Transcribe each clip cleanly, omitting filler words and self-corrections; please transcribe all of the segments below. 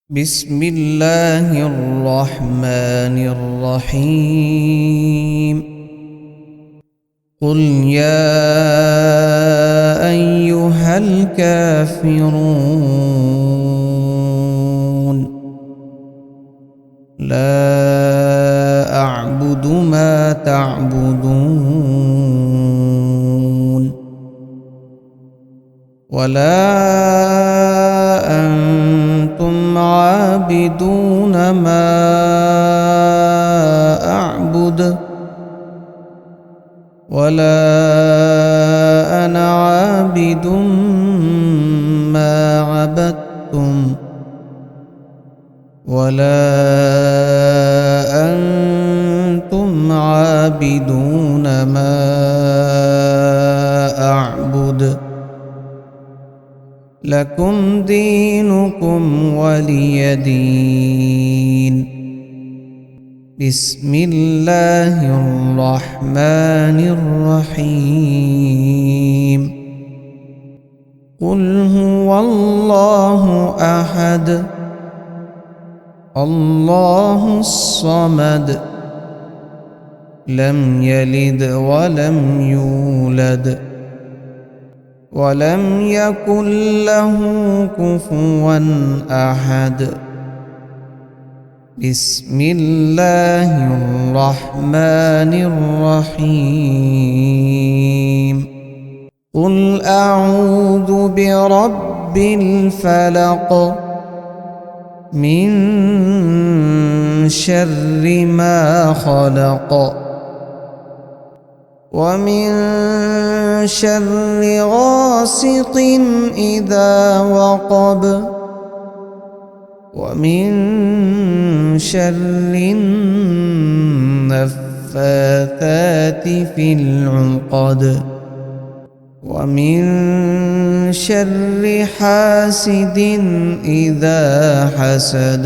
بسم الله الرحمن الرحيم. قل يا أيها الكافرون لا أعبد ما تعبدون ولا أنتم عابدون ما أعبد ولا أنا عابد ما عبدتم ولا أنتم عابدون ما أعبد لكم دينكم ولي دين. بسم الله الرحمن الرحيم. قل هو الله أحد الله الصمد لم يلد ولم يولد ولم يكن له كفوا أحد. بسم الله الرحمن الرحيم. قل أعوذ برب الفلق من شر ما خلق ومن شر غاسق إذا وقب ومن شر النفاثات في العقد ومن شر حاسد إذا حسد.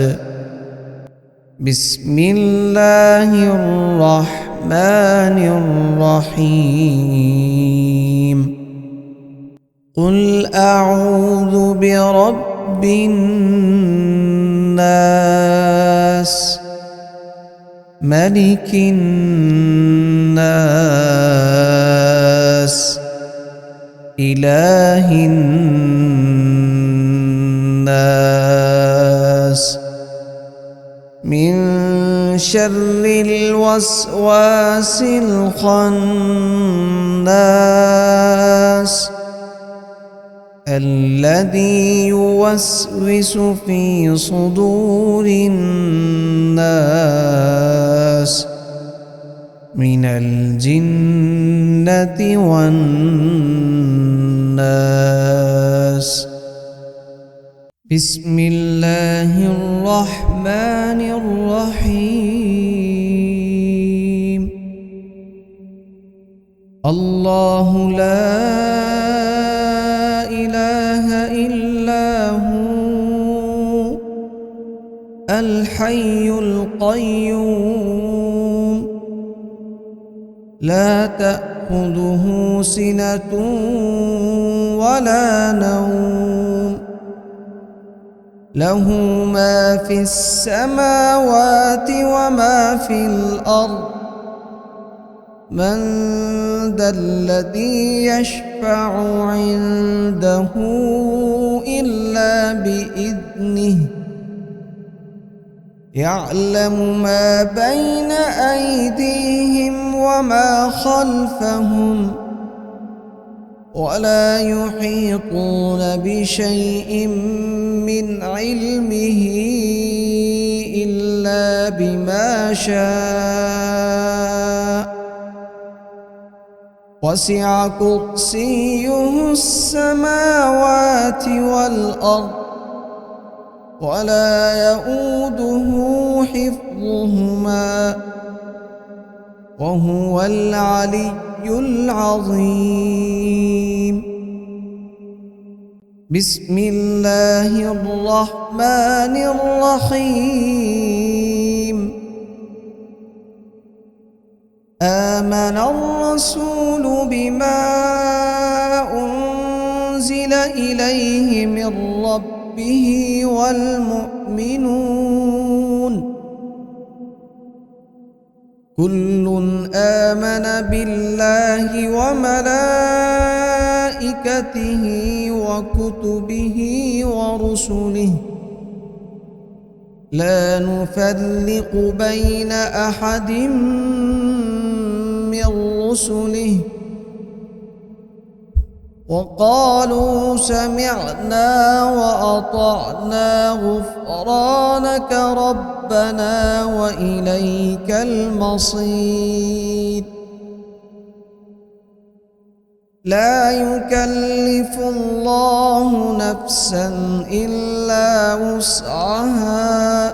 بسم الله الرحمن الرحيم. قل أعوذ برب الناس ملك الناس إله الناس من شر الوسواس الخناس الذي يوسوس في صدور الناس من الجنة والناس. بسم الله الرحمن الرحيم. الله لا إله إلا هو الحي القيوم لا تأخذه سنة ولا نوم له ما في السماوات وما في الأرض من ذا الذي يشفع عنده إلا بإذنه يعلم ما بين أيديهم وما خلفهم ولا يحيطون بشيء من علمه إلا بما شاء وسع كرسيه السماوات والأرض ولا يؤوده حفظهما وهو العلي العظيم. بسم الله الرحمن الرحيم. آمن الرسول بما أنزل إليه من ربه به والمؤمنون كل آمن بالله وملائكته وكتبه ورسله لا نفرق بين أحد من رسله وقالوا سمعنا وأطعنا غفرانك ربنا وإليك المصير لا يكلف الله نفسا إلا وسعها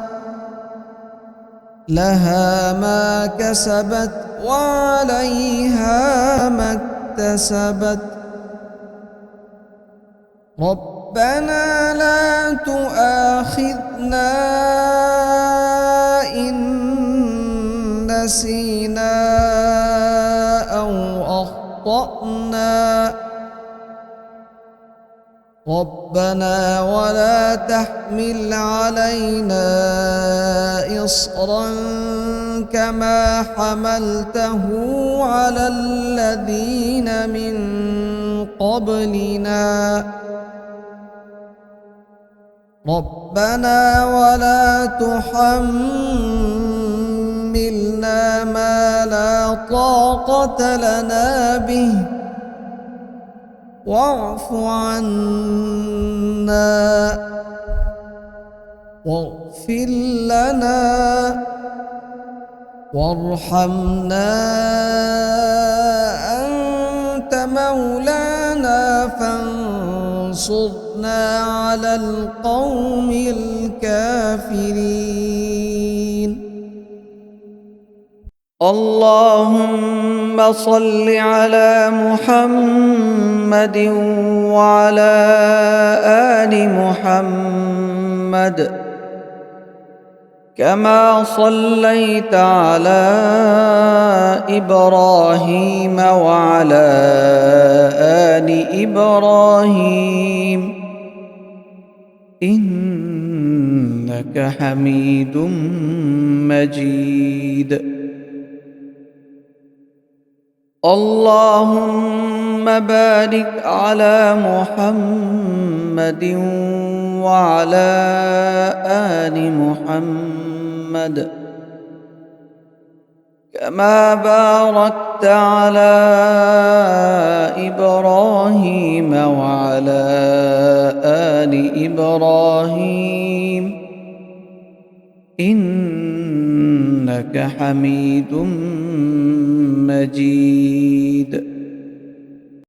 لها ما كسبت وعليها ما اكتسبت ربنا لا تؤاخذنا إن نسينا أو أخطأنا ربنا ولا تحمل علينا إصرا كما حملته على الذين من قبلنا ربنا ولا تحملنا ما لا طاقة لنا به واعف عنا واغفر لنا وارحمنا أنت مولانا فانصرنا على القوم الكافرين اللهم صل على محمد وعلى آل محمد كما صليت على إبراهيم وعلى آل إبراهيم إنك حميد مجيد اللهم بارك على محمد وعلى آل محمد كما باركت على إبراهيم وعلى آل إبراهيم إنك حميد مجيد